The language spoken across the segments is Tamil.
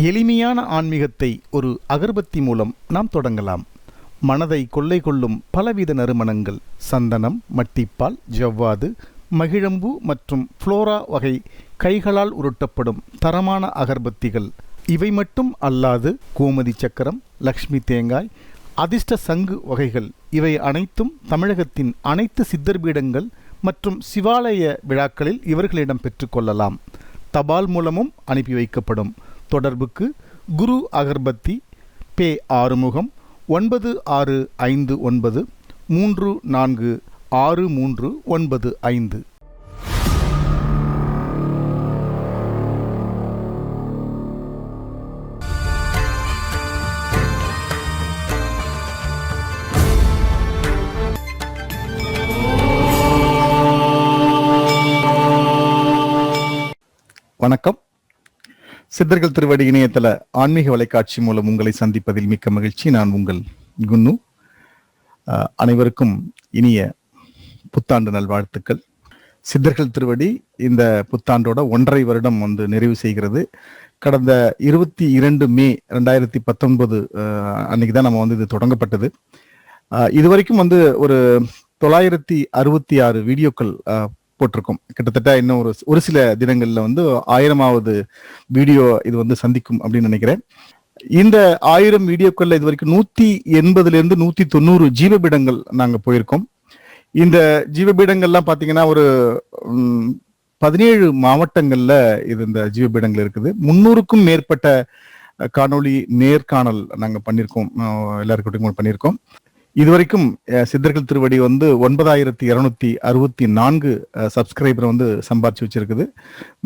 எளிமையான ஆன்மீகத்தை ஒரு அகர்பத்தி மூலம் நாம் தொடங்கலாம். மனதை கொள்ளை கொள்ளும் பலவித நறுமணங்கள், சந்தனம், மட்டிப்பால், ஜவ்வாது, மகிழம்பூ மற்றும் ஃப்ளோரா வகை கைகளால் உருட்டப்படும் தரமான அகர்பத்திகள். இவை மட்டும் அல்லாது கோமதி சக்கரம், லக்ஷ்மி தேங்காய், அதிர்ஷ்ட சங்கு வகைகள் இவை அனைத்தும் தமிழகத்தின் அனைத்து சித்தர் பீடங்கள் மற்றும் சிவாலய விழாக்களில் இவர்களிடம் பெற்றுக்கொள்ளலாம். தபால் மூலமும் அனுப்பி வைக்கப்படும். தொடர்புக்கு குரு அகர்பத்தி, பே. ஆறுமுகம், 9659346395. வணக்கம். சித்தர்கள் திருவடி இணையதள ஆன்மீக வலைக்காட்சி மூலம் உங்களை சந்திப்பதில் மிக்க மகிழ்ச்சி. நான் உங்கள் குன்னு. அனைவருக்கும் இனிய புத்தாண்டு நல்வாழ்த்துக்கள். சித்தர்கள் திருவடி இந்த புத்தாண்டோட 1.5 வருடம் நிறைவு செய்கிறது. கடந்த 22 மே 2019 அன்னைக்கு தான் நம்ம இது தொடங்கப்பட்டது. இதுவரைக்கும் ஒரு 966 வீடியோக்கள் போட்டிருக்கோம். கிட்டத்தட்ட இன்னும் ஒரு சில தினங்கள்ல 1000வது வீடியோ இது சந்திக்கும் அப்படின்னு நினைக்கிறேன். இந்த 1000 வீடியோக்கள்ல இது வரைக்கும் 180 190 ஜீவபீடங்கள் நாங்க போயிருக்கோம். இந்த ஜீவபீடங்கள்லாம் பாத்தீங்கன்னா ஒரு 17 மாவட்டங்கள்ல இந்த ஜீவபீடங்கள் இருக்குது. 300க்கும் மேற்பட்ட காணொளி நேர்காணல் நாங்க பண்ணியிருக்கோம். எல்லாருக்கிட்டையும் பண்ணியிருக்கோம். இதுவரைக்கும் சித்தர்கள் திருவடி 9264 சப்ஸ்கிரைபர் சம்பாதிச்சு வச்சிருக்குது.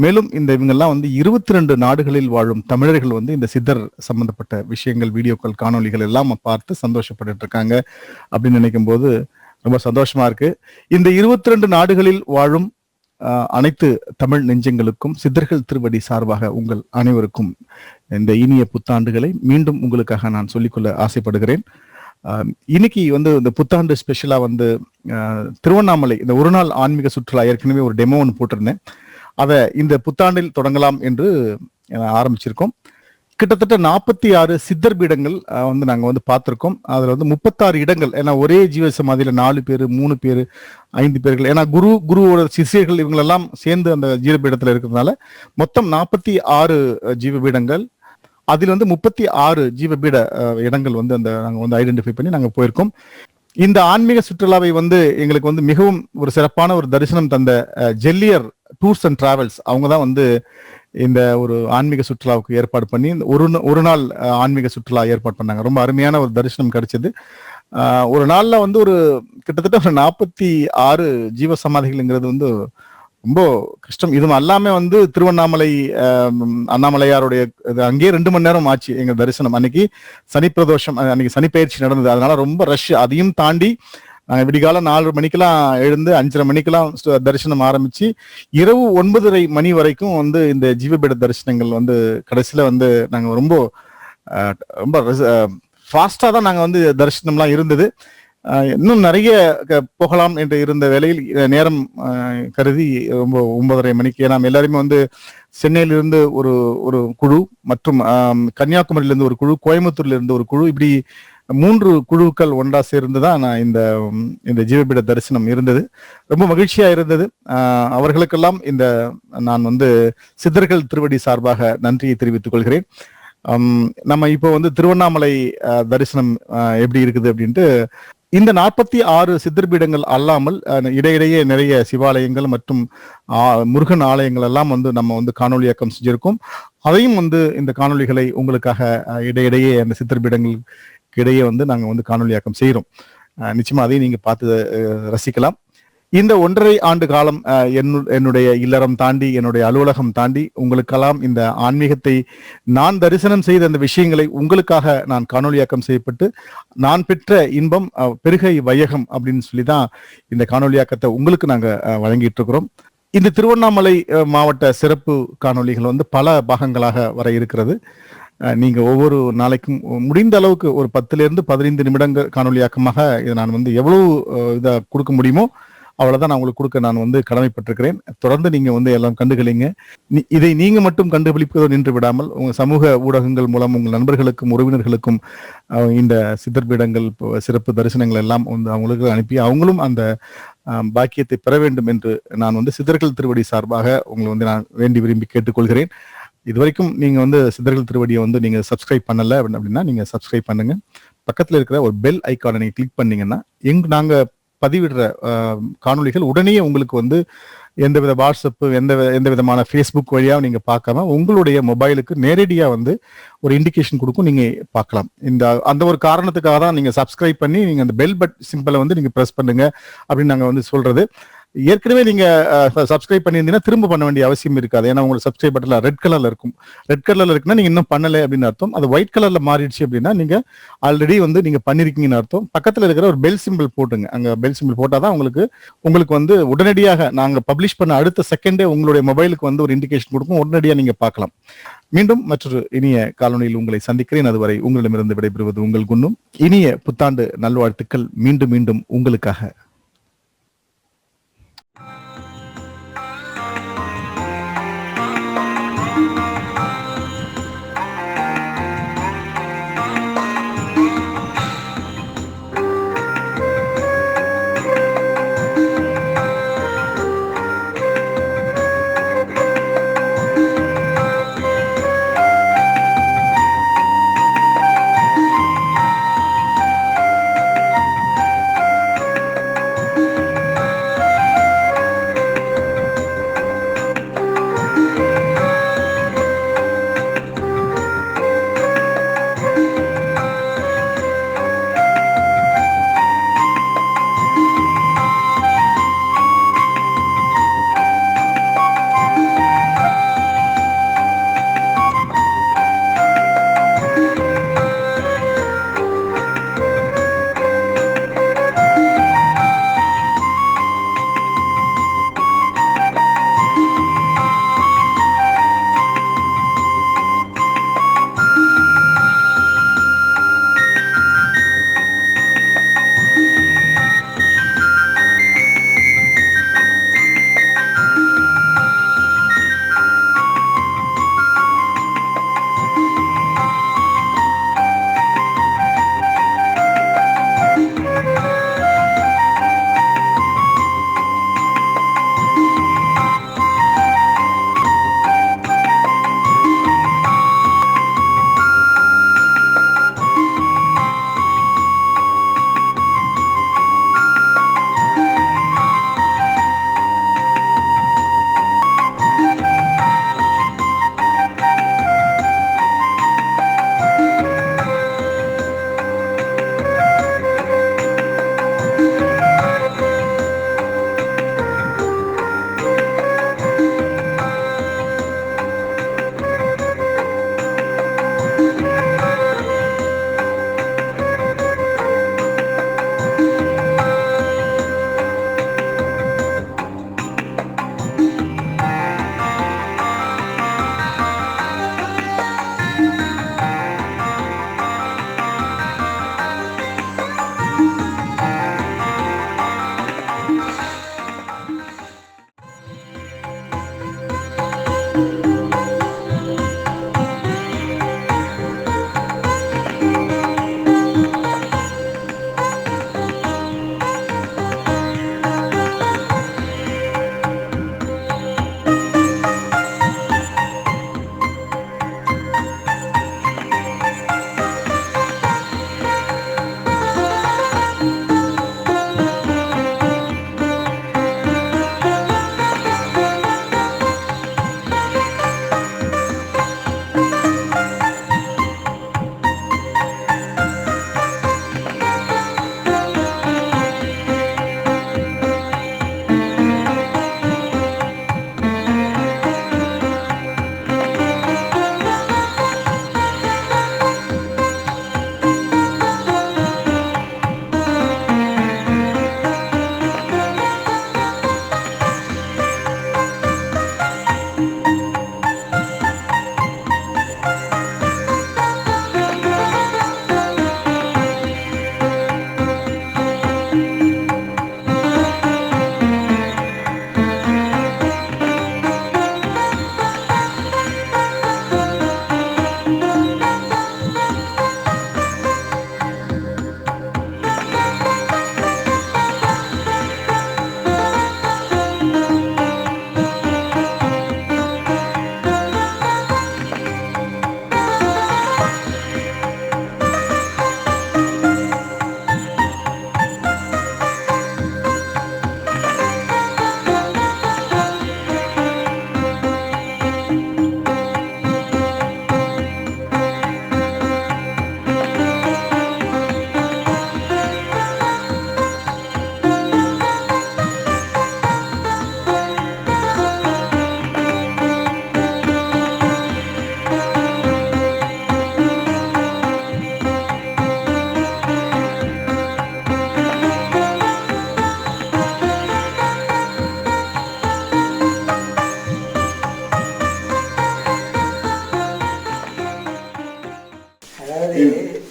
மேலும் இவங்கெல்லாம் 22 நாடுகளில் வாழும் தமிழர்கள் இந்த சித்தர் சம்பந்தப்பட்ட விஷயங்கள், வீடியோக்கள், காணொலிகள் எல்லாம் பார்த்து சந்தோஷப்பட்டு இருக்காங்க அப்படின்னு நினைக்கும் போது ரொம்ப சந்தோஷமா இருக்கு. இந்த 22 நாடுகளில் வாழும் அனைத்து தமிழ் நெஞ்சங்களுக்கும் சித்தர்கள் திருவடி சார்பாக உங்கள் அனைவருக்கும் இந்த இனிய புத்தாண்டுகளை மீண்டும் உங்களுக்காக நான் சொல்லிக்கொள்ள ஆசைப்படுகிறேன். இன்னைக்கு இந்த புத்தாண்டு ஸ்பெஷலா திருவண்ணாமலை இந்த ஒரு நாள் ஆன்மீக சுற்றுலா ஏற்கனவே ஒரு டெமோ போட்டிருந்தேன். அதை இந்த புத்தாண்டில் தொடங்கலாம் என்று ஆரம்பிச்சிருக்கோம். கிட்டத்தட்ட 46 சித்தர் பீடங்கள் நாங்க பார்த்திருக்கோம். அதுல 36 இடங்கள், ஏன்னா ஒரே ஜீவ சமாதியில 4 பேர் 3 பேர் 5 பேர்கள், ஏன்னா குருவோட சிஷியர்கள் இவங்களெல்லாம் சேர்ந்து அந்த ஜீவபீடத்துல இருக்கிறதுனால மொத்தம் 46 ஜீவபீடங்கள். அதில் 36 ஜீவபீட இடங்கள் நாங்க ஐடென்டிஃபை பண்ணி நாங்க போயிருக்கோம். இந்த ஆன்மீக சுற்றுலாவை எங்களுக்கு மிகவும் ஒரு சிறப்பான ஒரு தரிசனம் தந்த ஜெல்லியர் டூர்ஸ் அண்ட் டிராவல்ஸ் அவங்க தான் இந்த ஒரு ஆன்மீக சுற்றுலாவுக்கு ஏற்பாடு பண்ணி ஒரு நாள் ஆன்மீக சுற்றுலா ஏற்பாடு பண்ணாங்க. ரொம்ப அருமையான ஒரு தரிசனம் கிடைச்சது. ஒரு நாள்ல ஒரு கிட்டத்தட்ட ஒரு 46 ஜீவ சமாதிகள்ங்கிறது ரொம்ப கஷ்டம். இது எல்லாமே திருவண்ணாமலை அண்ணாமலையாருடைய அங்கேயே 2 மணி நேரம் ஆச்சு எங்க தரிசனம். அன்னைக்கு சனி பிரதோஷம், அன்னைக்கு சனி பயிற்சி நடந்தது. அதனால ரொம்ப ரஷ். அதையும் தாண்டி நாங்க விடிகால 4 மணிக்கெல்லாம் எழுந்து 5:30 மணிக்கெல்லாம் தரிசனம் ஆரம்பிச்சு இரவு 9:30 மணி வரைக்கும் இந்த ஜீவபீட தரிசனங்கள் கடைசியில நாங்க ரொம்ப ரொம்ப ஃபாஸ்டா தான் நாங்க தரிசனம்லாம் இருந்தது. இன்னும் நிறைய போகலாம் என்று இருந்த வேளையில் நேரம் கருதி ரொம்ப 9:30 மணிக்கு நாம் எல்லாருமே சென்னையிலிருந்து ஒரு குழு மற்றும் கன்னியாகுமரியிலிருந்து ஒரு குழு, கோயம்புத்தூர்ல இருந்து ஒரு குழு, இப்படி 3 குழுக்கள் ஒன்றா சேர்ந்துதான் நான் இந்த ஜீவபீட தரிசனம் இருந்தது. ரொம்ப மகிழ்ச்சியா இருந்தது. அவர்களுக்கெல்லாம் நான் சித்தர்கள் திருவடி சார்பாக நன்றியை தெரிவித்துக் கொள்கிறேன். நம்ம இப்போ திருவண்ணாமலை தரிசனம் எப்படி இருக்குது அப்படின்ட்டு, இந்த 46 சித்தர் பீடங்கள் அல்லாமல் இடையிடையே நிறைய சிவாலயங்கள் மற்றும் முருகன் ஆலயங்கள் எல்லாம் நம்ம காணொலியாக்கம் செஞ்சிருக்கோம். அதையும் இந்த காணொலிகளை உங்களுக்காக இடையிடையே அந்த சித்தர் பீடங்களுக்கு இடையே நாங்க காணொலியாக்கம் செய்யறோம். நிச்சயமா அதையும் நீங்க பார்த்து ரசிக்கலாம். இந்த 1.5 ஆண்டு காலம் என்னுடைய இல்லறம் தாண்டி, என்னுடைய அலுவலகம் தாண்டி உங்களுக்கெல்லாம் இந்த ஆன்மீகத்தை நான் தரிசனம் செய்த அந்த விஷயங்களை உங்களுக்காக நான் காணொலியாக்கம் செய்யப்பட்டு நான் பெற்ற இன்பம் பெருகை வையகம் அப்படின்னு சொல்லிதான் இந்த காணொலியாக்கத்தை உங்களுக்கு நாங்க வழங்கிட்டு இருக்கிறோம். இந்த திருவண்ணாமலை மாவட்ட சிறப்பு காணொலிகள் பல பாகங்களாக வர இருக்கிறது. நீங்க ஒவ்வொரு நாளைக்கும் முடிந்த அளவுக்கு ஒரு 10 to 15 நிமிடங்கள் காணொலியாக்கமாக இதை நான் எவ்வளவு இதை கொடுக்க முடியுமோ அவ்வளவுதான் நான் உங்களுக்கு கொடுக்க நான் வந்து கடமைப்பட்டிருக்கிறேன். தொடர்ந்து நீங்க வந்து எல்லாம் கண்டுகளிங்க. இதை நீங்க மட்டும் கண்டுபிடிப்பதோ நின்று விடாமல் உங்க சமூக ஊடகங்கள் மூலம் உங்கள் நண்பர்களுக்கும் உறவினர்களுக்கும் இந்த சித்தர் பீடங்கள் சிறப்பு தரிசனங்கள் எல்லாம் வந்து அவங்களுக்கு அனுப்பி அவங்களும் அந்த பாக்கியத்தை பெற வேண்டும் என்று நான் வந்து சித்தர்கள் திருவடி சார்பாக உங்களை வந்து நான் வேண்டி விரும்பி கேட்டுக்கொள்கிறேன். இதுவரைக்கும் நீங்க வந்து சித்தர்கள் திருவடியை வந்து நீங்க சப்ஸ்கிரைப் பண்ணல அப்படின்னா நீங்க சப்ஸ்கிரைப் பண்ணுங்க. பக்கத்துல இருக்கிற ஒரு பெல் ஐக்கானை நீங்க கிளிக் பண்ணீங்கன்னா நாங்க பதிவிடுற காணொலிகள் உடனே உங்களுக்கு வந்து எந்தவித வாட்ஸ்அப் எந்த விதமான ஃபேஸ்புக் வழியா நீங்க பார்க்காம உங்களுடைய மொபைலுக்கு நேரடியா வந்து ஒரு இண்டிகேஷன் கொடுக்கும், நீங்க பார்க்கலாம். அந்த ஒரு காரணத்துக்காக தான் நீங்க சப்ஸ்கிரைப் பண்ணி நீங்க அந்த பெல் சிம்பலை வந்து நீங்க பிரஸ் பண்ணுங்க அப்படின்னு நாங்க வந்து சொல்றது. ஏற்கனவே நீங்க சப்ஸ்கிரைப் பண்ணியிருந்தீங்கன்னா திரும்ப பண்ண வேண்டிய அவசியம் இருக்காது. ஏன்னா உங்களுக்கு சப்ஸ்கிரைப் பட்டன்ல ரெட் கலர்ல இருக்கும். ரெட் கலர்ல இருக்குன்னா நீங்க இன்னும் பண்ணல அப்படின்னு அர்த்தம். அது ஒயிட் கலர்ல மாறிடுச்சு அப்படின்னா நீங்க ஆல்ரெடி வந்து நீங்க பண்ணிருக்கீங்கன்னு அர்த்தம். பக்கத்துல இருக்கிற ஒரு பெல் சிம்பிள் போட்டுங்க. அங்க பெல் சிம்பிள் போட்டாதான் உங்களுக்கு வந்து உடனடியாக நாங்க பப்ளிஷ் பண்ண அடுத்த செகண்டே உங்களுடைய மொபைலுக்கு வந்து ஒரு இண்டிகேஷன் கொடுக்கும். உடனடியாக நீங்க பார்க்கலாம். மீண்டும் மற்றொரு இனிய காலொனியில் உங்களை சந்திக்கிறேன். அதுவரை உங்களிடமிருந்து விடைபெறுவது உங்கள் குன்னும். இனிய புத்தாண்டு நல்வாழ்த்துக்கள் மீண்டும் மீண்டும் உங்களுக்காக.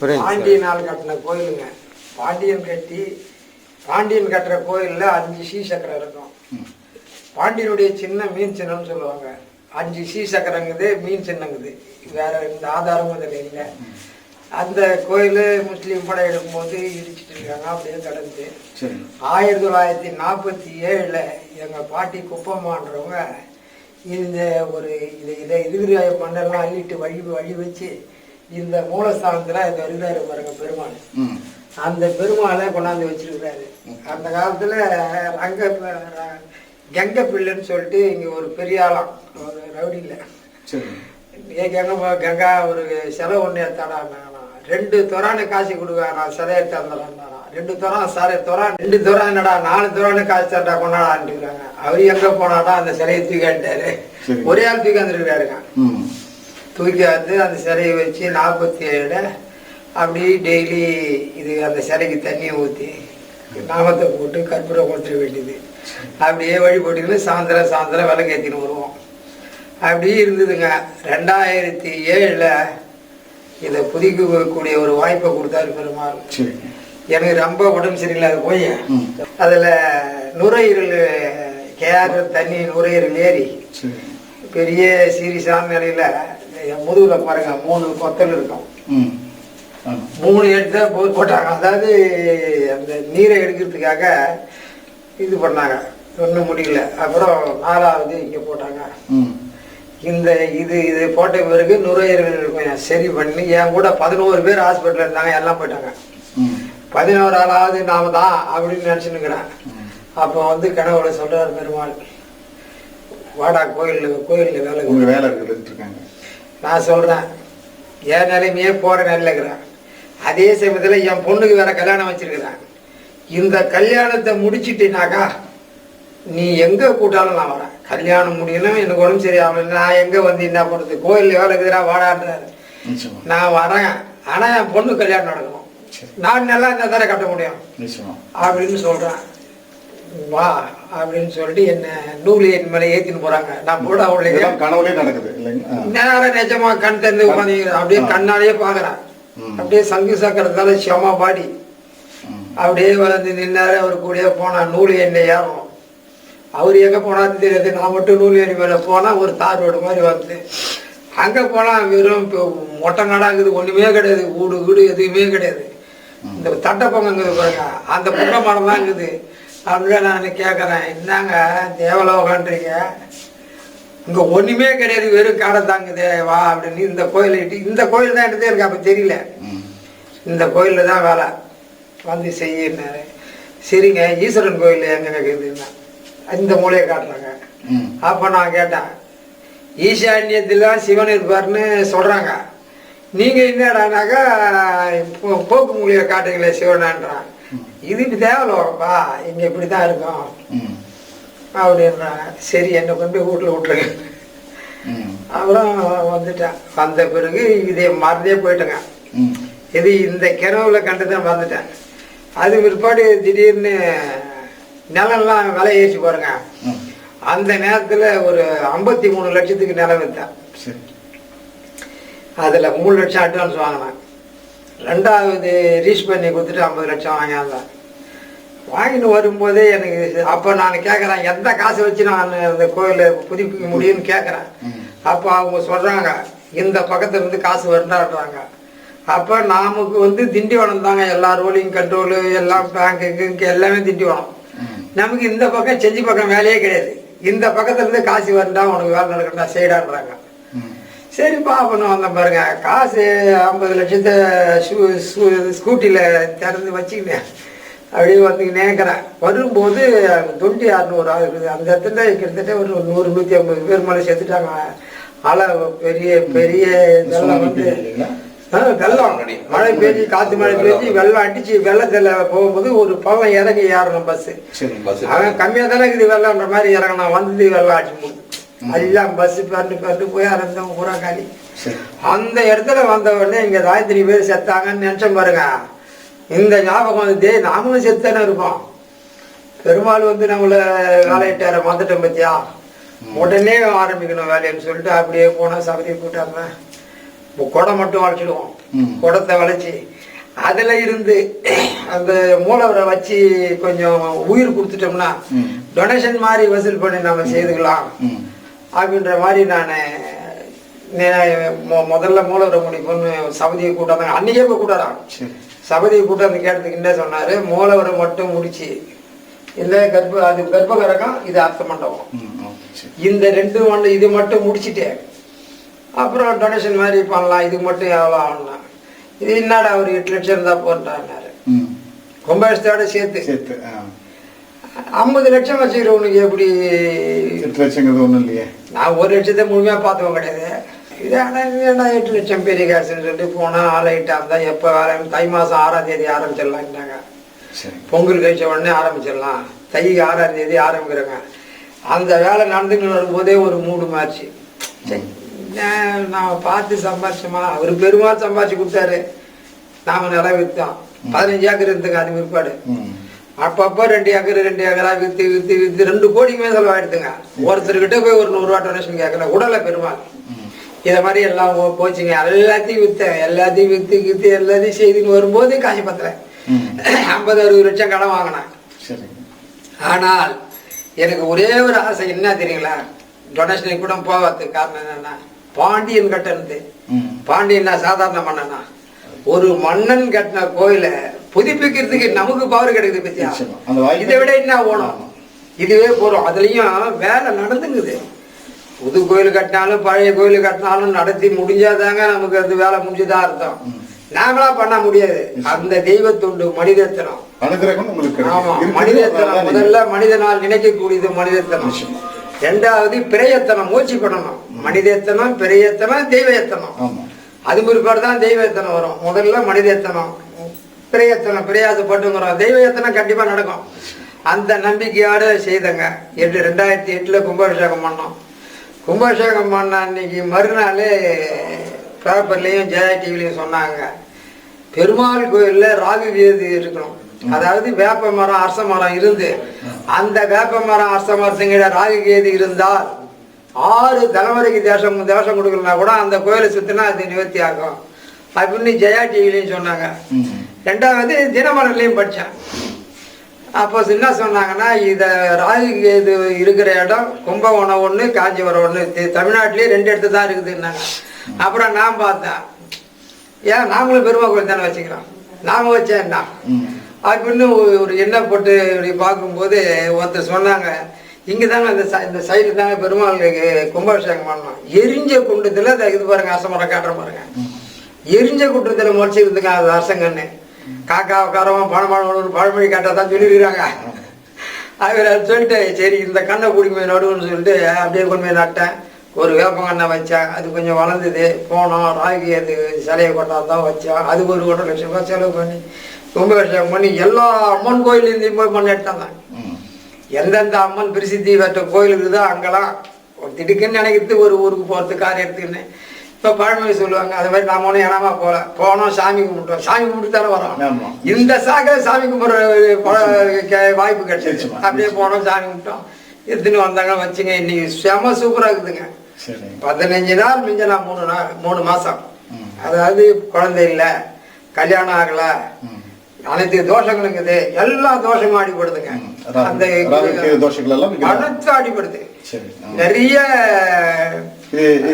பாண்டியனால் கட்டின கோயிலுங்க. பாண்டியன் கட்டுற கோயிலில் 5 ஸ்ரீசக்கரம் இருக்கும். பாண்டியனுடைய சின்ன மீன் சின்னம்னு சொல்லுவாங்க. 5 ஸ்ரீசக்கரங்குது, மீன் சின்னங்குது. வேற இந்த ஆதாரமும் இதில் இல்லை. அந்த கோயில் முஸ்லீம் படம் எடுக்கும்போது இடிச்சிட்டு இருக்காங்க, அப்படியே கிடந்து. 1947 எங்கள் பாட்டி குப்பம்மான்றவங்க இந்த ஒரு இதை இருக்கிற மண்ணெல்லாம் அள்ளிட்டு வழி வச்சு இந்த மூலஸ்தானத்தில் இந்த இருக்கிறாரு பாருங்க பெருமாள். அந்த பெருமாளை கொண்டாந்து வச்சிருக்கிறாரு. அந்த காலத்தில் கங்க பிள்ளைன்னு சொல்லிட்டு இங்கே ஒரு பெரிய ஆளாம், ஒரு ரவுடி இல்லை, கங்கா ஒரு செலவு ஒன்று எடுத்தாடாங்க. 2 துறானு காசு கொடுக்க நான் சிலை எடுத்து தந்துடுறான். 2 துறா என்னடா 4 துறானு காசு தரா கொண்டாடான்ட்டுருக்காங்க. அவர் எங்கே போனாதான் அந்த சிலையை தூக்கிட்டாரு. ஒரே ஆள் தூக்கி வந்துருக்காருங்க. தூக்கி வந்து அந்த சிலையை வச்சு 47 அப்படி டெய்லி இது அந்த சிலைக்கு தண்ணியை ஊற்றி நாமத்தை போட்டு கற்பூரம் கொடுத்துட வேண்டியது. அப்படியே வழி போட்டுக்கிட்டு சாயந்தரம் விளக்கு ஏற்றின்னு வருவோம். அப்படியே இருந்ததுங்க. 2007 இதை புதிக்கக்கூடிய ஒரு வாய்ப்பை கொடுத்தாரு பெருமாள். எனக்கு ரொம்ப உடம்பு சரியில்லாத போய் அதில் நுரையீரல் தண்ணி நுரையீரல் ஏறி பெரிய சீரியஸான நிலையில் முதுகில் பாருங்க 3 கொத்தல் இருக்கும். 3 எடுத்து போட்டாங்க. அதாவது அந்த நீரை எடுக்கிறதுக்காக இது பண்ணாங்க, ஒன்றும் முடியல. அப்புறம் 4வது இங்கே போட்டாங்க. இந்த இது போட்ட பிறகு நுரையீரல் கொஞ்சம் சரி பண்ணி என் கூட 11 பேர் ஹாஸ்பிட்டலில் இருந்தாங்க. எல்லாம் போயிட்டாங்க. 11ஆளாவது நாம தான் அப்படின்னு நினச்சின்னுக்கிறேன். அப்போ வந்து கனவுல சொல்றாரு பெருமாள், வாடா கோயிலில் வேலை இருக்காங்க. நான் சொல்கிறேன் என் நிலைமையே போகிற நிலையில் இருக்கிறேன். அதே சமயத்தில் என் பொண்ணுக்கு வேற கல்யாணம் வச்சிருக்கிறேன். இந்த கல்யாணத்தை முடிச்சிட்டினாக்கா நீ எங்கே கூட்டாலும் நான் வரேன். கல்யாணம் முடியணும், எனக்கு உடம்பு சரியாகணும், நான் எங்கே வந்து என்ன பண்ணுறது, கோயிலில் வேலை இருக்குதுடா வாடான்றாரு. நான் வரேன், ஆனால் என் பொண்ணு கல்யாணம் நடக்கணும், நான் நல்லா இருந்தால் தானே கட்ட முடியும் அப்படின்னு சொல்கிறேன். வா அப்படின்னு சொல்லிட்டு என்ன நூலியன் மேலே ஏற்றின்னு போகிறாங்க. நான் கூட அவளுடைய கனவுலே நடக்குது. நேரம் நிஜமா கண் திறந்து உட்காந்து அப்படியே கண்ணாலேயே பார்க்குறேன். அப்படியே சங்கு சக்கரத்தால செம பாடி அப்படியே வந்து நின்னாரு. அவர் கூட போனால் நூலு எண்ணெய் ஏறணும். அவர் எங்கே போனான்னு தெரியாது. நான் மட்டும் நூல் ஏறி மேலே போனால் ஒரு தார் ரோடு மாதிரி வந்து அங்கே போனால் வெறும் மொட்டை நாடாங்குது, ஒன்றுமே கிடையாது, வீடு எதுவுமே கிடையாது. இந்த தட்டை பொங்கங்குது பாருங்க, அந்த புங்க மரம் தான் இருக்குது. அப்படியே நான் கேட்குறேன், என்னங்க தேவலோகன்றீங்க, இங்கே ஒன்றுமே கிடையாது, வெறும் காடை தாங்குதே, வா அப்படின்னு. இந்த கோயில் தான் எடுத்தே இருக்கு. அப்போ தெரியல இந்த கோயிலில் தான் வேலை வந்து செய்யினாரு. சரிங்க, ஈஸ்வரன் கோயில் எங்கே இருக்குதுன்னா இந்த மூலையை காட்டுறாங்க. அப்போ நான் கேட்டேன், ஈசான்யத்தில் சிவன் இருப்பார்னு சொல்கிறாங்க, நீங்கள் என்னடானாக்கா போக்கு மூலியை காட்டுங்களே சிவனான்றான். இது இப்படி தேவலோகப்பா, இங்கே இப்படி தான் இருக்கும் அப்படின்றாங்க. சரி, என்னை கொண்டு போய் வீட்டில் விட்டுருங்க. அப்புறம் வந்துட்டேன். வந்த பிறகு இதே மறந்தே போயிட்டேங்க. இது இந்த கிணவுல கண்டுதான் மறந்துட்டேன். அது பிற்பாடு திடீர்னு நிலம்லாம் விலை ஏற்றி பாருங்க. அந்த நேரத்தில் ஒரு 53 லட்சத்துக்கு நிலம் விற்றேன். அதில் 3 லட்சம் அட்வான்ஸ் வாங்கினேன். 2வது ரீச் பண்ணி கொடுத்துட்டு 50 லட்சம் வாங்கினேன். வாங்கிட்டு வரும்போதே எனக்கு அப்போ நான் கேட்குறேன், எந்த காசை வச்சு நான் அந்த கோயிலை புதுப்பிக்க முடியும்னு கேட்குறேன். அப்போ அவங்க சொல்கிறாங்க, இந்த பக்கத்துலேருந்து காசு வரண்டாடுறாங்க. அப்போ நமக்கு வந்து திண்டிவனம் தாங்க, எல்லா ரோலிங் கண்ட்ரோலு எல்லாம் பேங்க்கு எல்லாமே திண்டிவனம். நமக்கு இந்த பக்கம் செஞ்சி பக்கம் வேலையே கிடையாது. இந்த பக்கத்துலேருந்து காசு வரண்டா, உனக்கு வேலை நடக்கண்டா செய்டான்றாங்க. சரிப்பா அப்படின்னு வந்த பாருங்க, காசு 50 லட்சத்தை ஸ்கூட்டியில் திறந்து வச்சுக்கினேன். அப்படியே வந்து நினைக்கிறேன். வரும்போது 2600 ஆகுது. அந்த இடத்துல கிட்டத்தட்ட ஒரு 100-150 பேர் மேலே செத்துட்டாங்க. ஆனால் பெரிய இதெல்லாம் வந்து வெள்ளம் மழை பெய்ஞ்சு காற்று மழை பெய்ஞ்சு வெள்ளம் அடிச்சு வெள்ளத்தில் போகும்போது ஒரு பள்ளம் இறங்கி ஏறணும் பஸ்ஸு. அவன் கம்மியாக தானே இருக்குது வெள்ளம்ன்ற மாதிரி இறங்கணும். வந்து வெள்ளம் அடிச்சு போகுது. எல்லாம் பஸ்ஸு பறந்து போய் அறந்தவங்க பூரா காலி. அந்த இடத்துல வந்த உடனே இங்கே 13 பேர் செத்தாங்கன்னு நினச்சோம் பாருங்க. இந்த ஞாபகம் வந்து நாமளும் செத்தானே இருப்போம். பெருமாள் வந்து நம்மளை வேலையிட்டார வந்துட்டோம் பத்தியா, உடனே ஆரம்பிக்கணும் வேலைன்னு சொல்லிட்டு அப்படியே போனால் சபதி கூட்டாங்க. குடம் மட்டும் வளைச்சிடுவோம். குடத்தை வளைச்சி அதுல இருந்து அந்த மூலவரை வச்சு கொஞ்சம் உயிர் கொடுத்துட்டோம்னா டொனேஷன் மாதிரி வசூல் பண்ணி நம்ம செய்துக்கலாம் அப்படின்ற மாதிரி நான் முதல்ல மூலவரை முடிப்போம்னு சபதியை கூட்டாங்க. அன்னைக்கே போய் கூட்டாரான். சபதியை கூட்டாந்து கேட்டதுக்கு என்ன சொன்னாரு, மூலவரை மட்டும் முடிச்சு இல்லை அது கர்ப்பகரகம், இது அர்த்த மண்டபம், இந்த 2 மண்டபம் இது மட்டும் முடிச்சுட்டேன். அப்புறம் டொனேஷன் மாதிரி பண்ணலாம், இதுக்கு மட்டும் எவ்வளோ ஆகணும்னா இது என்னடா ஒரு 8 லட்சம் இருந்தா போட்டாரு. கும்பாபிஷேகத்தோட சேர்த்து 50 லட்சம் வச்சுக்கிறவனுக்கு எப்படி 8 லட்சங்கிறது ஒன்றும் இல்லையே. நான் 1 லட்சத்தை முழுமையா பார்த்தவங்க கிடையாது. இது ஆனால் 8 லட்சம் பெரிய காசுன்னு சொல்லிட்டு போனால் ஆளாயிட்டா இருந்தால் எப்போ தை மாதம் 6ஆம் தேதி ஆரம்பிச்சிடலான்ட்டாங்க. பொங்கல் கழிச்ச உடனே ஆரம்பிச்சிடலாம், தை 6ஆம் தேதி ஆரம்பிக்கிறாங்க. அந்த வேலை நடந்துன்னு வரும்போதே ஒரு 3 மார்ச். சரி நான் பார்த்து சம்பாதிச்சோமா, அவர் பெருமாள் சம்பாதிச்சு கொடுத்தாரு, நாம நிலம் விற்றோம். 15 ஏக்கர் இருந்துங்க அது பிற்பாடு. அப்பப்போ 2 ஏக்கரா வித்து வித்து வித்து 2 கோடிக்கு மேல செலவாயிடுதுங்க. ஒருத்தர்கிட்ட போய் ஒரு 100 ரூபா டொனேஷன் கேட்கல, உடல பெருமாள். இதை மாதிரி எல்லாம் போச்சுங்க. எல்லாத்தையும் வித்தேன், எல்லாத்தையும் வித்து வித்து எல்லாத்தையும் செய்துன்னு வரும்போது காசு பத்தல. 50-60 லட்சம் கடன் வாங்கினேன். ஆனால் எனக்கு ஒரே ஒரு ஆசை என்ன தெரியுங்களா, டொனேஷனை கூட போகிறதுக்கு காரணம் என்னன்னா, பாண்டியன் கட்டணது. பாண்டியன் சாதாரண மன்னனா, ஒரு மன்னன் கட்டின கோயிலை புதுப்பிக்கிறதுக்கு நமக்கு பவர் கிடைக்குது பத்தியா. இதை விட என்ன ஓணும், இதுவே போறோம். அதுலயும் வேலை நடந்துங்குது. புது கோயில் கட்டினாலும் பழைய கோயில் கட்டினாலும் நடத்தி முடிஞ்சாதாங்க நமக்கு அது வேலை முடிஞ்சுதான் அர்த்தம். நாங்களா பண்ண முடியாது. அந்த தெய்வத்துண்டு மனிதத்தனம். ஆமா, மனிதத்தனம். முதல்ல மனிதனால் நினைக்கக்கூடியது மனிதத்தனம். 2வது பிரயத்தனம், முயற்சி பண்ணணும். மனிதத்தனம், பிரயத்தனம், தெய்வத்தனம். அது பிற்பாடு தான் தெய்வத்தனம் வரும். முதல்ல மனிதத்தனம், பிரயத்தனம், பிரயாசப்பட்டுங்கிறோம். தெய்வத்தனம் கண்டிப்பா நடக்கும். அந்த நம்பிக்கையோட செய்தங்க. 2008 கும்பாபிஷேகம் பண்ணோம். கும்பாபிஷேகம் பண்ண அன்னைக்கு மறுநாள் பேப்பர்லயும் ஜெயா டிவிலையும் சொன்னாங்க, பெருமாள் கோயில்ல ராகு கேது இருக்கணும். அதாவது வேப்ப மரம் அரச மரம் இருந்து அந்த வேப்ப மரம் அரச மரத்துங்கிட்ட ராகு கேது இருந்தால் 6 தலைமுறைக்கு தேசம் கொடுக்கலனா கூட அந்த கோயிலை சுத்தினா அது நிவர்த்தி ஆகும் அப்படின்னு ஜெயா டிவிலையும் சொன்னாங்க. 2வது தினமலர்லையும் படித்தேன். அப்போ என்ன சொன்னாங்கன்னா, இதை ராகு கேது இருக்கிற இடம் கும்பகோணம் 1, காஞ்சிபுரம் 1, தமிழ்நாட்டிலேயே 2 இடத்து தான் இருக்குதுன்னாங்க. அப்புறம் நான் பார்த்தேன், ஏன் நாமளும் பெருமா கோயில் தானே வச்சுக்கிறோம், நாம வச்சேன்னா அப்படின்னு ஒரு எண்ணெய் போட்டு இப்படி பார்க்கும்போது ஒருத்தர் சொன்னாங்க, இங்கே தாங்க இந்த சைடு தாங்க பெருமாளுக்கு கும்பாபிஷேகம் பண்ணணும். எரிஞ்ச குண்டத்தில் இது பாருங்க, அரசமரம் காட்டுற பாருங்க, எரிஞ்ச குண்டத்தில் முளைச்சிருந்துங்க அது அரசங்கன்னு. காக்கா காரவன் பழமழை பழமொழி காட்டாதான் சொல்லியிருக்கிறாங்க. அவர் சொல்லிட்டு சரி இந்த கண்ணை குடிமை நடுவுன்னு சொல்லிட்டு அப்படியே கொண்டு போய் நட்டேன். ஒரு வேப்பங்கண்ணை வச்சேன், அது கொஞ்சம் வளர்ந்தது. போனோம், ராகி அது சிலையை கொண்டாதான் வச்சேன். அதுக்கு ஒரு 1,00,000 ரூபாய் செலவு பண்ணி கும்பாபிஷேகம் பண்ணி எல்லா அம்மன் கோயிலேருந்தையும் போய் பண்ணி எடுத்தாங்க. எந்தெந்த அம்மன் பிரசித்தி பெற்ற கோயில் இருக்குதோ அங்கெல்லாம் ஒரு திடுக்குன்னு நினைக்கிறது, ஒரு ஊருக்கு போகிறதுக்கு கார் எடுத்துக்கின்னு. இப்போ பழமொழி சொல்லுவாங்க, அது மாதிரி நாம ஒன்றும் ஏனாமா போனோம் சாமி கும்பிட்டோம், சாமி கும்பிட்டு தானே வரோம். இந்த சாக சாமி கும்பிட்ற வாய்ப்பு கிடைச்சிருச்சு. அப்படியே போனோம், சாமி கும்பிட்டோம், எடுத்துன்னு வந்தாங்க, வச்சுங்க. இன்னைக்கு செம சூப்பராக இருக்குதுங்க. 15 நாள் மிஞ்சனா 3 மாசம். அதாவது குழந்தை இல்லை, கல்யாணம் ஆகலை, அனைத்து தோஷங்களும் இருக்குது, எல்லா தோஷமும் அடிபடுதுங்க. அந்த அனைத்து அடிபடுது. நிறைய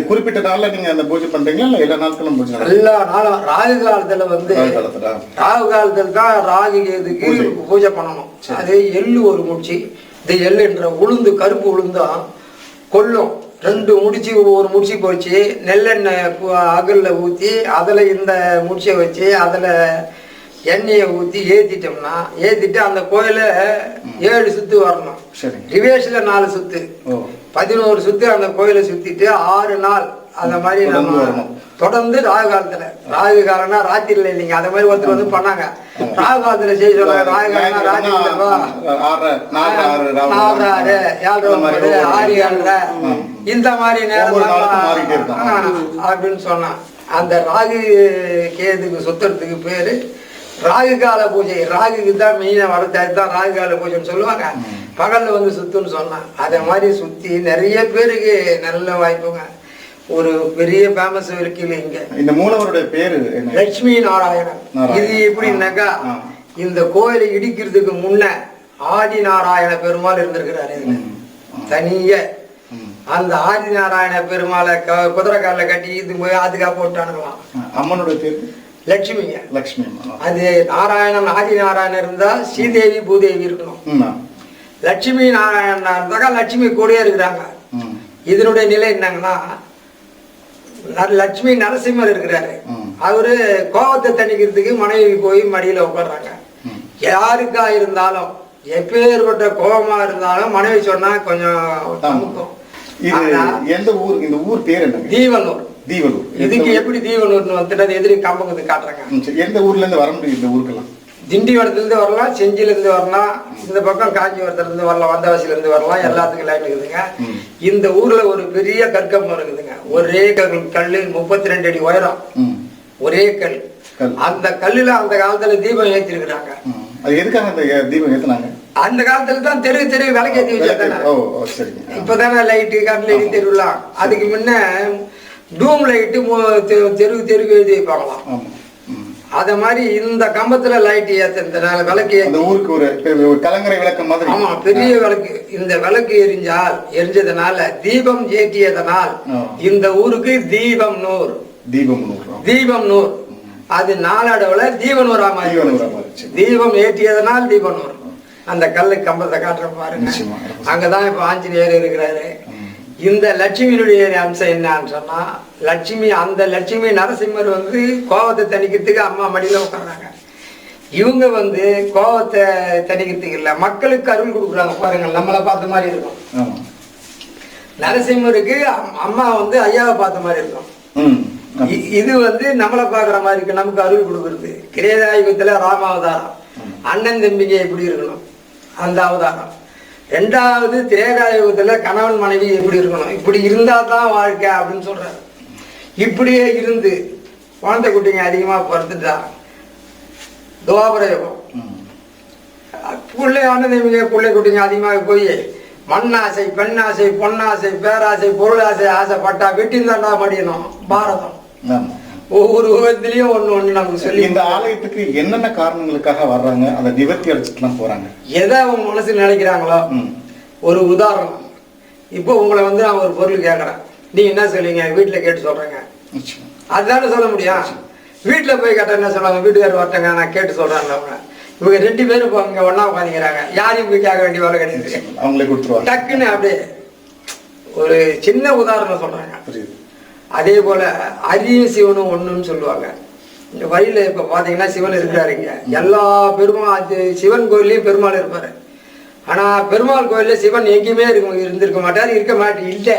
குறிப்பிட்ட நாள்ல நீங்க அந்த பூஜை பண்றீங்களா இல்ல எல்லா நாட்களும் பூஜை? எல்லா நாளும். ராகு காலத்துல ராகு காலத்துல தான் ராகு கேதுக்கு பூஜை பண்ணணும். அது எள்ளு ஒரு முடிச்சு, இந்த எள்ளுன்ற உளுந்து, கருப்பு உளுந்தும் கொல்லும் 2 முடிச்சு, ஒரு முடிச்சு போச்சு நெல்லெண்ணெய் அகல்ல ஊற்றி அதில் இந்த முடிச்சை வச்சு அதில் எண்ணெயை ஊற்றி ஏற்றிட்டோம்னா, ஏற்றிட்டு அந்த கோயிலை 7 சுத்து வரணும். ரிவேர்ஸில் 4 சுத்து, 11 சுத்து அந்த கோயிலை சுத்திட்டு 6 நாள் அந்த மாதிரி நம்ம தொடர்ந்து ராகு காலத்துல. ராகு காலம்னா ராத்திரில இல்லைங்க, அந்த மாதிரி ஒருத்தர் வந்து பண்ணாங்க. ராகு காலத்துல செய்ய சொல்றாங்க. ராகு காலம்னா ராத்திரி 6 இந்த மாதிரி நேரம் அப்படின்னு சொன்னான். அந்த ராகு கேதுக்கு சுத்துறதுக்கு பேரு ராகு கால பூஜை. ராகுக்கு தான் மெயினா வரத்தாது தான் ராகு கால பூஜைன்னு சொல்லுவாங்க. பகல்ல வந்து சுத்துன்னு சொன்னான். அதை மாதிரி சுத்தி நிறைய பேருக்கு நல்ல வாய்ப்புங்க. ஒரு பெரிய ஃபேமஸ் இருக்குல்ல இங்க. இந்த மூலவருடைய பேரு என்ன? லட்சுமி நாராயணன். இது எப்படின்னாக்கா இந்த கோயிலை இடிக்கிறதுக்கு முன்ன ஆதி நாராயண பெருமாள் இருந்திருக்கிறாரு இதுல தனிய. அந்த ஆதி நாராயண பெருமாளை குதிரை கால கட்டி இது போய் அதுக்காக போட்டானுங்களாம். அம்மனுடைய பேரு லட்சுமிங்க. லட்சுமி. அது நாராயணன் ஆதி நாராயணன் இருந்தா ஸ்ரீதேவி பூதேவி இருக்கணும். லட்சுமி நாராயணன் இருந்தாக்கா லட்சுமி கூடயே இருக்கிறாங்க. இதனுடைய நிலை என்னங்கன்னா லட்சுமி நரசிம்மர் இருக்கிறாரு. அவரு கோபத்தை தணிக்கிறதுக்கு மனைவி போய் மடியில உட்காடுறாங்க. யாருக்கா இருந்தாலும் எப்பேற்பட்ட கோபமா இருந்தாலும் மனைவி சொன்னா கொஞ்சம் தமுக்கும். எந்த ஊர்? இந்த ஊர் பேர் என்ன? தீவனூர். தீவனூர். இதுக்கு எப்படி தீவனூர்னு வந்துட்டு எதிரி கம்பங்கத்து காட்டுறாங்க. எந்த ஊர்ல இருந்து வர முடியும் இந்த ஊருக்கெல்லாம்? திண்டிவனத்துல இருந்து வரலாம், செஞ்சில இருந்து வரலாம், இந்த பக்கம் காஞ்சிபுரத்துல இருந்து வரலாம், வந்தவாசில இருந்து வரலாம். எல்லாத்துக்கும் லைன் இருக்குதுங்க. இந்த ஊர்ல ஒரு பெரிய கற்கம்பம் இருக்குதுங்க. ஒரே கல்லு 32 அடி உயரம், ஒரே கல். அந்த கல்லுல அந்த காலத்துல தீபம் ஏத்தி இருக்கிறாங்க. அது எதுக்காக அந்த தீபம் ஏத்துனாங்க? அந்த காலத்துல தான் தெரு தெரு விளக்கு ஏத்தி வச்சாங்க. இப்பதானே லைட்டு கரண்ட் லைட் தெருலாம். அதுக்கு முன்ன டூம் லைட்டு தெரு தெருக்கு எழுதி வைப்பாங்களாம். அத மாதிரி இந்த கம்பத்துல லைட் ஏத்துறதுனால விளக்கு ஊருக்கு ஒரு கலங்கரை விளக்கு மாதிரி. ஆமா, பெரிய விளக்கு. இந்த விளக்கு எரிஞ்சதுனால தீபம் ஏற்றியதனால் இந்த ஊருக்கு தீபம் நூர். தீபம் நூர். அது நாளடைவுல தீவனூரா மாறி. தீபம் ஏற்றியதனால் தீபனூர். அந்த கல்லு கம்பத்தை காட்டுற பாருங்க. அங்கதான் இப்ப ஆஞ்சநேயர் இருக்கிறாரு. இந்த லட்சுமியினுடைய அம்சம் என்னன்னு சொன்னா அந்த லட்சுமி நரசிம்மர் கோபத்தை தணிக்கிறதுக்கு அம்மா மடியில உட்கார்றாங்க. இவங்க கோபத்தை தணிக்கிறதுக்கு இல்ல, மக்களுக்கு அருள் கொடுக்குறாங்க. பாருங்க, நம்மளை பார்த்த மாதிரி இருக்கும். நரசிம்மருக்கு அம்மா ஐயாவை பார்த்த மாதிரி இருக்கும். இது நம்மளை பாக்குற மாதிரி இருக்கு. நமக்கு அருள் கொடுக்கறது. கிரேதாயுகத்துல ராம அவதாரம், அண்ணன் தம்பிங்க எப்படி இருக்கணும் அந்த அவதாரம். ரெண்டாவது திரேதாயுகத்துல கணவன் மனைவி எப்படி இருக்கணும், இப்படி இருந்தா தான் வாழ்க்கை அப்படின்னு சொல்றாரு. இப்படியே இருந்து குழந்தை குட்டிங்க அதிகமா பிறந்துட்டா துவாபர யுகம். பிள்ளை அண்ணன் தம்பிங்க பிள்ளை குட்டிங்க அதிகமாக போய் மண்ணாசை, பெண்ணாசை, பொன்னாசை, பேராசை, பொருளாசை ஆசைப்பட்டா வெட்டிந்தாண்டா மடியணும். பாரதம் ஒவ்வொரு விதத்திலயும் ஒண்ணு நமக்கு சொல்லி. இந்த ஆலயத்துக்கு என்னென்ன காரணங்களுக்காக வர்றாங்க, அதை நிவர்த்தி அடிச்சுட்டுலாம் போறாங்க, எதை அவங்க மனசுல நினைக்கிறாங்களோ. ஒரு உதாரணம், இப்போ உங்களை நான் ஒரு பொருள் கேட்கறேன், நீங்க என்ன சொல்லுவீங்க? வீட்டுல கேட்டு சொல்றேங்க. அதுதானே சொல்ல முடியும். வீட்டுல போய் கேட்டா என்ன சொல்லுவாங்க? வீட்டுக்காரர் வரட்டங்க, நான் கேட்டு சொல்றேன். அவங்க இவங்க 2 பேரும் இப்போ இங்க ஒன்னா உட்காந்துக்கிறாங்க. யாரையும் போய் கேட்க வேண்டிய வேலை கிடையாது, அவங்களே கொடுத்துருவாங்க டக்குன்னு. அப்படியே ஒரு சின்ன உதாரணம் சொல்றாங்க. அதே போல அரியும் சிவனும் ஒண்ணுன்னு சொல்லுவாங்க. இந்த வழியில இப்ப பாத்தீங்கன்னா சிவன் இருக்கிறாருங்க. எல்லா சிவன் கோயிலையும் பெருமாள் இருப்பாரு. ஆனா பெருமாள் கோயில்ல சிவன் எங்கேயுமே இருந்திருக்க மாட்டாரு, இருக்க மாட்டேன் இல்லை.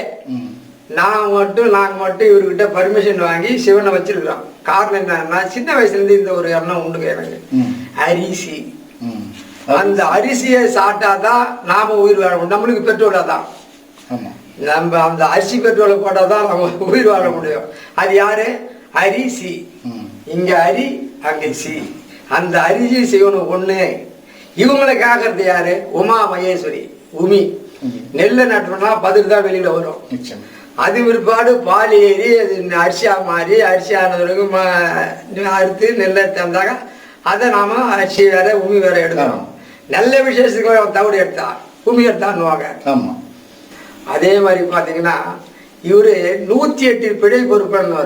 நாங்க மட்டும் இவர்கிட்ட பர்மிஷன் வாங்கி சிவனை வச்சிருக்கிறோம். காரணம் என்னன்னா, சின்ன வயசுல இருந்து இந்த ஒரு எண்ணம் உண்டுங்க எனக்கு. அரிசி, அந்த அரிசியை சாப்பிட்டாதான் நாம உயிர் வாழ முடியும். நம்மளுக்கு பெட்ரோலா தான். நம்ம அந்த அரிசி பெட்ரோலை போட்டாதான் நம்ம உயிர் வாழ முடியும். அது யாரு? அரிசி. இங்க அரி, அங்க சி. அந்த அரிசி சிவனும் ஒண்ணு. இவங்களை காக்கிறது யாரு? உமா மகேஸ்வரி, உமி. நெல்லை நட்டோம்னா பதில் தான் வெளியில வரும். அது பிற்பாடு பால் ஏறி அது அரிசியா மாறி, அரிசி ஆனதுக்கு அறுத்து நெல்லை தந்தாங்க. அதை நாம அரிசி வேற உமி வேற எடுக்கணும். நல்ல விசேஷத்துக்கு தவிடு எடுத்தா உமி எடுத்தான்னுவாங்க. அதே மாதிரி பாத்தீங்கன்னா இவரு 108 பிழை பொறுப்புன்னு.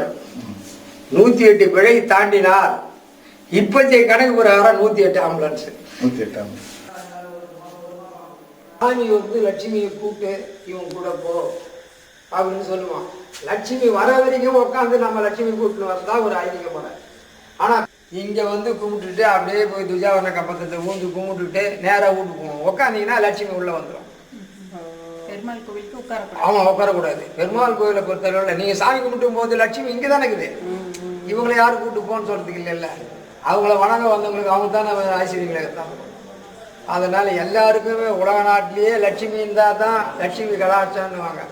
108 பிழை தாண்டினார். இப்போதைய கணக்கு பிரகாரம் 108 ஆம்புலன்ஸ். சாமி லட்சுமியை கூப்பிட்டு இவன் கூட போ அப்படின்னு சொல்லுவான். லட்சுமி வர வரைக்கும் உட்காந்து நம்ம லட்சுமி கூப்பிட்டு வரதா ஒரு ஐதீக முறை. ஆனா இங்க கும்பிட்டுட்டு அப்படியே போய் துஜாவரண கப்பத்தை ஊந்து கும்பிட்டுட்டு நேரா வீட்டுக்கு போவோம். உட்காந்தீங்கன்னா லட்சுமி உள்ள வந்துடும். ஆமா, உட்காரக்கூடாது. பெருமாள் கோயிலை பொறுத்தளவுல நீங்க சாமி கும்பிட்டும் போது லட்சுமி இங்கதானே இருக்குது. இவங்களை யாரும் கூப்பிட்டு போன்னு சொல்றதுக்கு இல்லைல்ல. அவங்கள வணங்க வந்தவங்களுக்கு அவங்க தானே ஆசிரியர்களை எடுத்தாங்க. அதனால எல்லாருக்குமே உலக நாட்டிலேயே லட்சுமி இருந்தா தான் லட்சுமி கலாச்சாரம்னுவாங்க.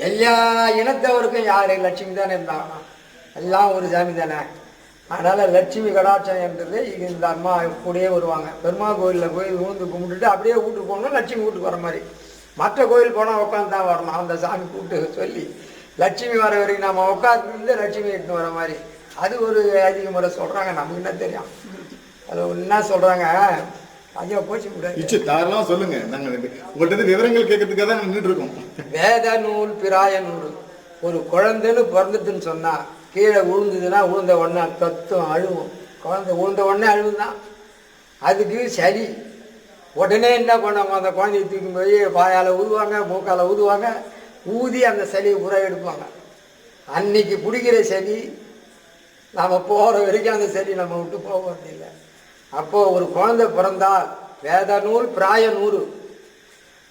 எல்லா இனத்தவருக்கும் யாரு? லட்சுமி தானே இருந்தாங்க. எல்லாம் ஒரு சாமி தானே. அதனால லட்சுமி கடாட்சம்ன்றது இந்த அம்மா கூடயே வருவாங்க. பெருமாள் கோயிலில் போய் ஊந்து கும்பிட்டுட்டு அப்படியே வீட்டுக்கு போகணும். லட்சுமி வீட்டுக்கு வர மாதிரி. மற்ற கோயில் போனால் உட்காந்து தான் வரணும். அந்த சாமி கூப்பிட்டு சொல்லி லட்சுமி வர வரைக்கும் நம்ம உட்காந்து லட்சுமி எடுத்து வர மாதிரி அது ஒரு அதிக முறை சொல்கிறாங்க. நமக்கு என்ன தெரியும் அது என்ன சொல்கிறாங்க. ஐயோ போச்சு முடியாது தாராளமாக சொல்லுங்க. நாங்கள் உங்கள்கிட்ட விவரங்கள் கேட்கறதுக்காக தான் நின்றுட்டு இருக்கோம். வேத நூல் பிராய நூல். ஒரு குழந்தைன்னு பிறந்துட்டுன்னு சொன்னால் கீழே விழுந்ததுன்னா விழுந்த உடனே தத்துவம் அழுவும். குழந்தை விழுந்த உடனே அழுவுதான். அதுக்கு சரி உடனே என்ன பண்ணுவாங்க, அந்த குழந்தைய தூக்கி போய் வாயால் ஊதுவாங்க, மூக்கால் ஊதுவாங்க, ஊதி அந்த சளியை உர எடுப்பாங்க. அன்னைக்கு பிடிக்கிற சளி நம்ம போகிற வரைக்கும் அந்த சளி நம்ம விட்டு போகிறதில்லை. அப்போது ஒரு குழந்தை பிறந்தால் வேத நூல் பிராய நூறு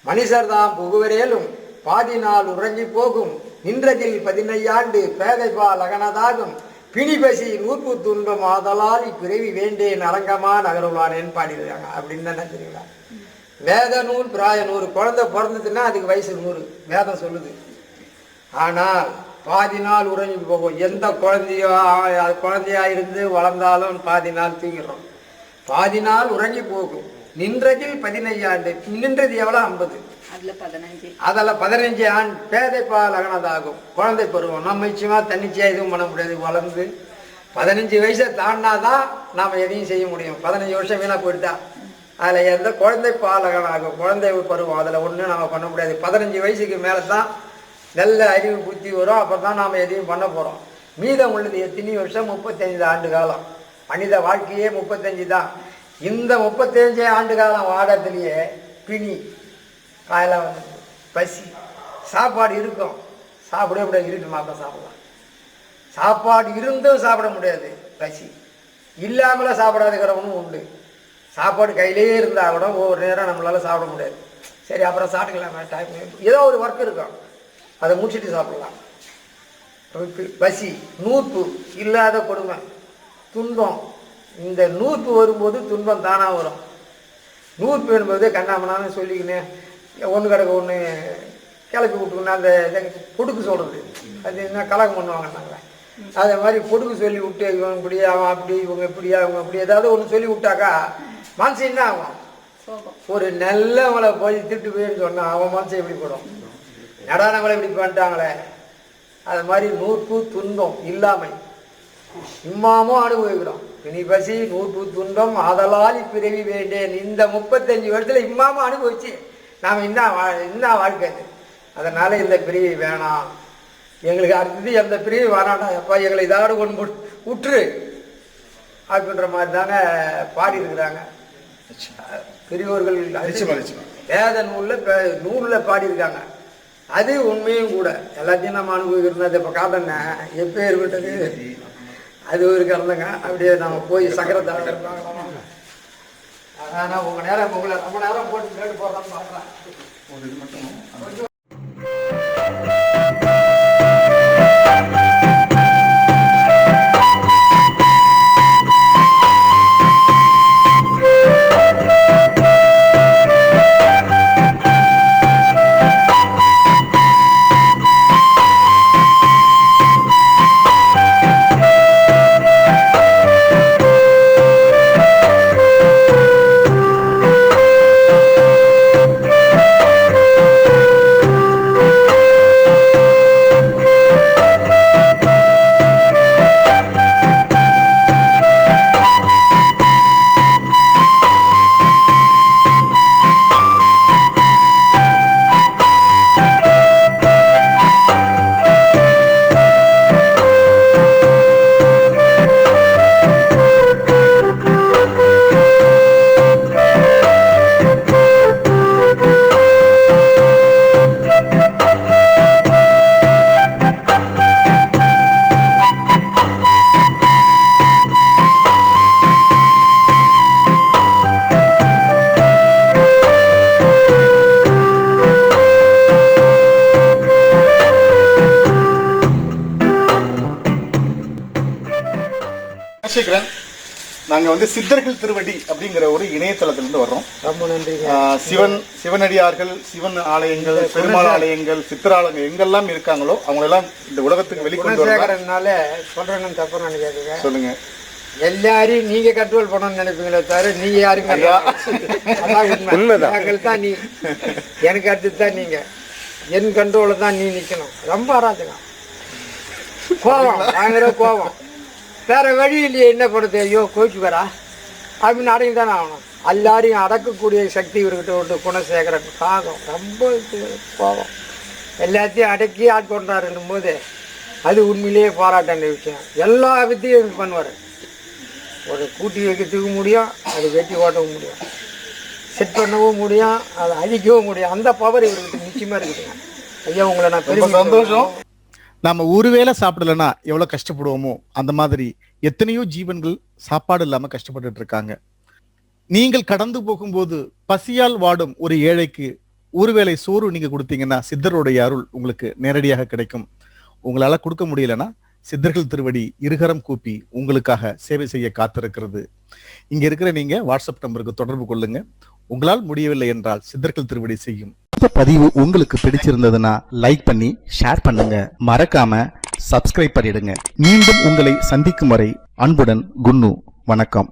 மனுஷர் தான் புகுவரேலும் பாதி நாள் உறங்கி போகும் நின்றதில் 15 ஆண்டு பேதைபால் அகனதாகும் பிணிபசி நூற்பு துன்பம் ஆதலால் இப்பிறவி வேண்டேன் அரங்கமா நகருளானேன்னு பாடிடுறாங்க. அப்படின்னு தான் நினைக்கிறீங்களா? வேத நூல் பிராய நூறு. குழந்தை பிறந்ததுன்னா அதுக்கு வயசு 100 வேதம் சொல்லுது. ஆனால் பாதி நாள் உறங்கி போகும். எந்த குழந்தையா இருந்து வளர்ந்தாலும் பாதி நாள் தூங்கிடுறோம். பாதி நாள் உறங்கி போகும் நின்றதில் 15 ஆண்டு. நின்றது எவ்வளோ? 50. அதில் 15 ஆண்டு பேதைப்பால் அகனதாகும். குழந்தை பருவம் நம்ம நிச்சயமாக தன்னிச்சையாக எதுவும் பண்ண முடியாது. வளர்ந்து 15 வயசை தாண்டினாதான் நாம் எதையும் செய்ய முடியும். 15 வருஷம் வீணாக போயிட்டா அதில் எந்த குழந்தை பாலகனாகும் குழந்தை பருவம் அதில் ஒன்றும் நம்ம பண்ண முடியாது. 15 வயசுக்கு மேலே தான் நல்ல அறிவு புத்தி வரும். அப்புறம் தான் நாம் எதையும் பண்ண போகிறோம். மீதம் உள்ளது எத்தனை வருஷம்? 35 ஆண்டு காலம். மனித வாழ்க்கையே 35 தான். இந்த 35 ஆண்டு காலம் வாடத்திலேயே பிணி காயெல்லாம் வந்து பசி. சாப்பாடு இருக்கும், சாப்பிடவே முடியாது. இருட்டு மாப்பா சாப்பிடலாம். சாப்பாடு இருந்தும் சாப்பிட முடியாது. பசி இல்லாமல சாப்பிடாதுக்கிறவனும் உண்டு. சாப்பாடு கையிலேயே இருந்தால் கூட ஒவ்வொரு நேரம் நம்மளால சாப்பிட முடியாது. சரி அப்புறம் சாப்பிட்டுக்கலாம், டைம் ஏதோ ஒரு ஒர்க் இருக்கும், அதை முடிச்சுட்டு சாப்பிடலாம். பசி நூற்பு இல்லாத கொடுமை துன்பம். இந்த நூற்பு வரும்போது துன்பம் தானாக வரும். நூற்பு என்பது கண்ணாமண்ணான்னு சொல்லிக்கின்னு ஒன்று கிடக்க ஒன்று கிளப்பி விட்டுக்கணும். அந்த பொடுக்கு சொல்கிறது அது என்ன கலகம் பண்ணுவாங்கன்னாங்களே, அதே மாதிரி பொடுக்கு சொல்லி விட்டு இவங்க இப்படி அவன் அப்படி இவங்க இப்படியா அவங்க அப்படி ஏதாவது ஒன்று சொல்லி விட்டாக்கா மனசு என்ன ஆகும்? ஒரு நல்லவங்களை போய் திட்டு போயின்னு சொன்னால் அவன் மனசு எப்படி போடும்? நடானவங்களை இப்படி பண்ணிட்டாங்களே. அது மாதிரி நூற்பு துன்பம் இல்லாமை இம்மாமும் அனுபவிக்கிறோம். பிணி பசி நூற்பு துன்பம் ஆதலால் பிறவி வேண்டேன். இந்த 35 வருஷத்துல இம்மாமும் அனுபவிச்சு நாம் என்ன வாழ்க்கை அது? அதனால இந்த பிரிவு வேணாம், எங்களுக்கு அடுத்தது எந்த பிரிவு வேணாண்டா, எப்பா எங்களை இதாவது கொண்டு விட்டுரு அப்படின்ற மாதிரி தாங்க பாடி இருக்கிறாங்க பெரியோர்கள். வேத நூலில் பாடியிருக்காங்க. அது உண்மையும் கூட. எல்லாத்தையும் நம்ம அனுபவிக்கிறது இப்போ காட்டன எப்போ ஏற்பட்டது அது ஒரு கலந்துங்க. அப்படியே நம்ம போய் சக்கரத்தை இருப்பாங்க. ஆனால் உங்கள் நேரம் உங்களை ரொம்ப நேரம் போட்டு கேட்டு போடுறோம்னு பார்க்குறேன். நாங்கள் வந்து சித்தர்கள் திருவடி அப்படிங்கிற ஒரு இணையதளத்திலிருந்து வர்றோம். ரொம்ப நன்றி. சிவனடியார்கள், சிவன் ஆலயங்கள், பெருமாள் ஆலயங்கள், சித்தராலயங்கள் எங்கெல்லாம் இருக்காங்களோ அவங்களெல்லாம் இந்த உலகத்துக்கு வெளிக்கொண்டு வரனால சொல்றேன்னு தப்பு நினைக்காதுங்க. சொல்லுங்க. எல்லாரையும் நீங்க கண்ட்ரோல் பண்ணணும்னு நினைப்பீங்களே தவிர நீங்க யாருங்க தான் நீ எனக்கு அடுத்து தான் நீங்க என் கண்ட்ரோல தான் நீ நிக்கணும். ரொம்ப அராஜகம். கோபம், பயங்கர கோபம். வேற வழி இல்லையே, என்ன பண்ணுறது, ஐயோ கோச்சு வரா அப்படின்னு அடங்கி தானே ஆகணும். எல்லாரையும் அடக்கக்கூடிய சக்தி இவர்கிட்ட விட்டு குணசேகர காகம் ரொம்ப கோபம். எல்லாத்தையும் அடக்கி ஆட்கொண்டாருன்னும் போது அது உண்மையிலேயே பாராட்ட வேண்டிய விஷயம். எல்லா வித்தையும் பண்ணுவார். ஒரு கூட்டி வைக்கிறதுக்கு முடியும், அது வெட்டி ஓட்டவும் முடியும், செட் பண்ணவும் முடியும், அதை அழிக்கவும் முடியும். அந்த பவர் இவர்கிட்ட நிச்சயமாக இருக்குதுங்க. ஐயா உங்களை நான் பெரிய சந்தோஷம். நாம ஒருவேளை சாப்பிடலன்னா எவ்வளவு கஷ்டப்படுவோமோ அந்த மாதிரி எத்தனையோ ஜீவன்கள் சாப்பாடு இல்லாம கஷ்டப்பட்டுட்டு இருக்காங்க. நீங்கள் கடந்து போகும்போது பசியால் வாடும் ஒரு ஏழைக்கு ஒருவேளை சோறு நீங்க கொடுத்தீங்கன்னா சித்தருடைய அருள் உங்களுக்கு நேரடியாக கிடைக்கும். உங்களால கொடுக்க முடியலன்னா சித்தர்கள் திருவடி இருகரம் கூப்பி உங்களுக்காக சேவை செய்ய காத்திருக்கிறது. இங்க இருக்கிற நீங்க வாட்ஸ்அப் நம்பருக்கு தொடர்பு கொள்ளுங்க. உங்களால் முடியவில்லை என்றால் சித்தர்கள் திருவடி செய்யும். இந்த பதிவு உங்களுக்கு பிடிச்சிருந்ததுன்னா லைக் பண்ணி ஷேர் பண்ணுங்க. மறக்காம சப்ஸ்கிரைப் பண்ணிடுங்க. மீண்டும் உங்களை சந்திக்கும் வரை அன்புடன் குன்னு. வணக்கம்.